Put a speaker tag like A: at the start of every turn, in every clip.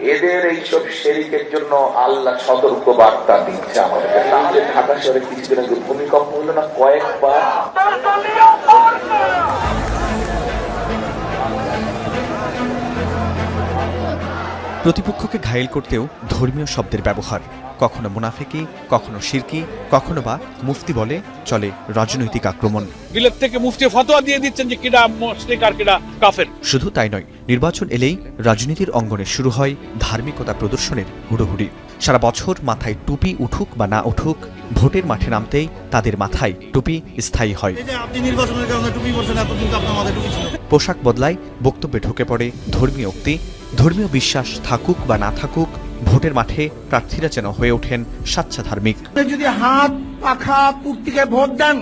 A: এদের এইসব শিরকের জন্য আল্লাহ সতর্ক বার্তা দিচ্ছে আমাদের। আমাদের ঢাকা শহরে কিছুদিন আগে ভূমিকম্প হলো না কয়েকবার।
B: প্রতিপক্ষকে ঘায়েল করতেও ধর্মীয় শব্দের ব্যবহার, কখনো মুনাফিকি, কখনো শিরকি, কখনো বা মুফতি বলে চলে রাজনৈতিক আক্রমণ।
C: বিলেত থেকে মুফতি ফতোয়া দিয়ে দিচ্ছেন যে কিডা মুশরিক আর কিডা কাফের।
B: শুধু তাই নয়, নির্বাচন এলেই রাজনীতির অঙ্গনে শুরু হয় ধার্মিকতা প্রদর্শনের হুড়োহুড়ি। সারা বছর মাথায় টুপি উঠুক বা না উঠুক, ভোটের মাঠে নামতেই তাদের মাথায় টুপি স্থায়ী হয়। পোশাক বদলায়, বক্তব্যে ঢুকে পড়ে ধর্মীয় উক্তি। ধর্মীয় বিশ্বাস থাকুক বা না থাকুক, ভোটের মাঠে প্রার্থীরা যেন হয়ে ওঠেন সাচ্চা ধার্মিক।
D: যদি হাত পাখা পুক্তিকে ভোট দেন,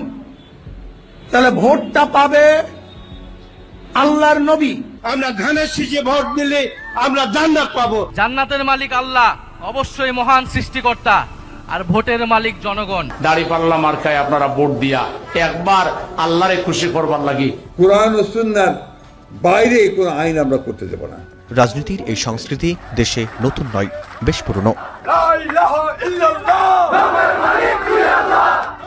D: তাহলে ভোটটা পাবে আল্লাহর নবী।
E: আমরা ধানের শীষে ভোট দিলে আমরা জান্নাত পাবো।
F: জান্নাতের মালিক আল্লাহ, অবশ্যই মহান সৃষ্টিকর্তা, আর ভোটের মালিক জনগণ।
E: দাড়িপাল্লা মার্কায় আপনারা ভোট দিয়া একবার আল্লাহরে খুশি করবার লাগি।
G: কুরআন ও সুন্নাহর বাইরে কোনো আইন আমরা করতে দেব না।
B: রাজনীতির এই সংস্কৃতি দেশে নতুন নয়, বেশ পুরনো।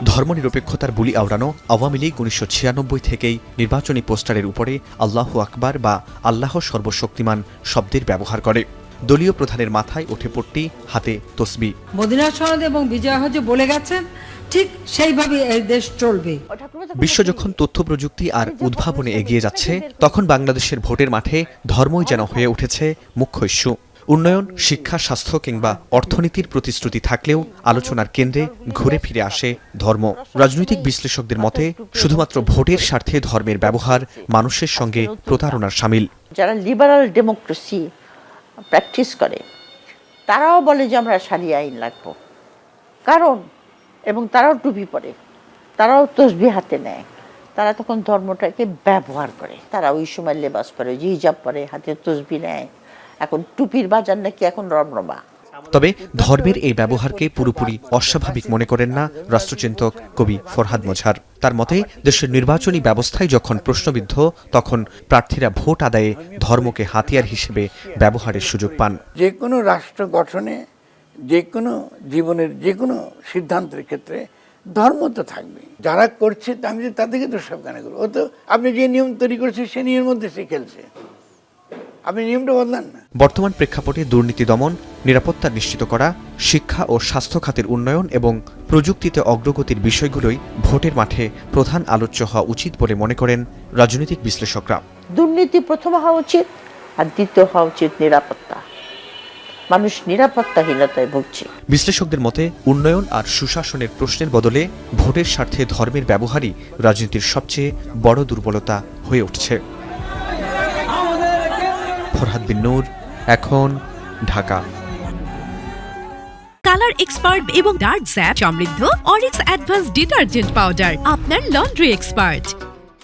B: ধর্মনিরপেক্ষতার বুলি আওড়ানো আওয়ামী লীগ 1996 থেকেই নির্বাচনী পোস্টারের উপরে আল্লাহু আকবার বা আল্লাহ সর্বশক্তিমান শব্দের ব্যবহার করে। দলীয় প্রধানের মাথায় ওঠে পট্টি, হাতে তসবিহ।
H: মদিনা সনদ এবং বিজয় হজে বলে গেছেন, ঠিক সেইভাবে এই দেশ চলবে।
B: বিশ্ব যখন তথ্য প্রযুক্তি আর উদ্ভাবনে এগিয়ে যাচ্ছে, তখন বাংলাদেশের ভোটের মাঠে ধর্মই যেন হয়ে উঠেছে মুখ্য ইস্যু। উন্নয়ন, শিক্ষা, স্বাস্থ্য কিংবা অর্থনীতির প্রতিশ্রুতি থাকলেও আলোচনার কেন্দ্রে ঘুরে ফিরে আসে ধর্ম। রাজনৈতিক বিশ্লেষকদের মতে শুধুমাত্র ভোটের স্বার্থে ধর্মের ব্যবহার মানুষের সঙ্গে প্রতারণার শামিল।
I: যারা লিবারাল ডেমোক্রেসি প্র্যাকটিস করে তারাও বলে যে আমরা শারিয়া আইন লাগবো, কারণ এবং তারাও টুপি পরে, তারাও তসবিহ হাতে নেয়, তারা তখন ধর্মটাকে ব্যবহার করে। তারা ওই সময় লেবাস পরে, হিজাব পরে, হাতে তসবিহ নেয়। এখন টুপির বাজার নাকি এখন রমরমা।
B: তবে ধর্মের এই ব্যবহারকে পুরোপুরি অস্বাভাবিক মনে করেন না রাষ্ট্রচিন্তক কবি ফরহাদ মোজাহার। তার মতে, দেশের নির্বাচনী ব্যবস্থায় যখন প্রশ্নবিদ্ধ, তখন প্রার্থীরা ভোট আদায়ে ধর্মকে হাতিয়ার হিসেবে ব্যবহারের সুযোগ পান।
D: যে কোনো রাষ্ট্র গঠনে, যে কোনো জীবনের যে কোনো সিদ্ধান্তের ক্ষেত্রে ধর্ম তো থাকবে। যারা করছে আমি তাদেরকে তো সব গানে করবো। ও তো আপনি যে নিয়ম তৈরি করেছে সে নিয়মের মধ্যে সে খেলছে, আপনি নিয়মটা বদলান না।
B: বর্তমান প্রেক্ষাপটে দুর্নীতি দমন, নিরাপত্তা নিশ্চিত করা, শিক্ষা ও স্বাস্থ্য খাতের উন্নয়ন এবং প্রযুক্তিতে অগ্রগতির বিষয়গুলোই ভোটের মাঠে প্রধান আলোচ্য হওয়া উচিত বলে মনে করেন রাজনৈতিক বিশ্লেষকরা।
I: দুর্নীতি প্রথম হওয়া উচিত, আর দ্বিতীয় হওয়া উচিত নিরাপত্তা। মানুষ নিরাপত্তাহীনতায় ভুগছে।
B: বিশ্লেষকদের মতে উন্নয়ন আর সুশাসনের প্রশ্নের বদলে ভোটের স্বার্থে ধর্মের ব্যবহারই রাজনীতির সবচেয়ে বড় দুর্বলতা হয়ে উঠছে। ফরহাদ বিন নূর, এখন, ঢাকা।
J: কালার এক্সপার্ট এবং ডার্ক স্যাপ সমৃদ্ধ অরিক্স অ্যাডভান্স ডিটারজেন্ট পাউডার, আপনার লন্ড্রি এক্সপার্ট।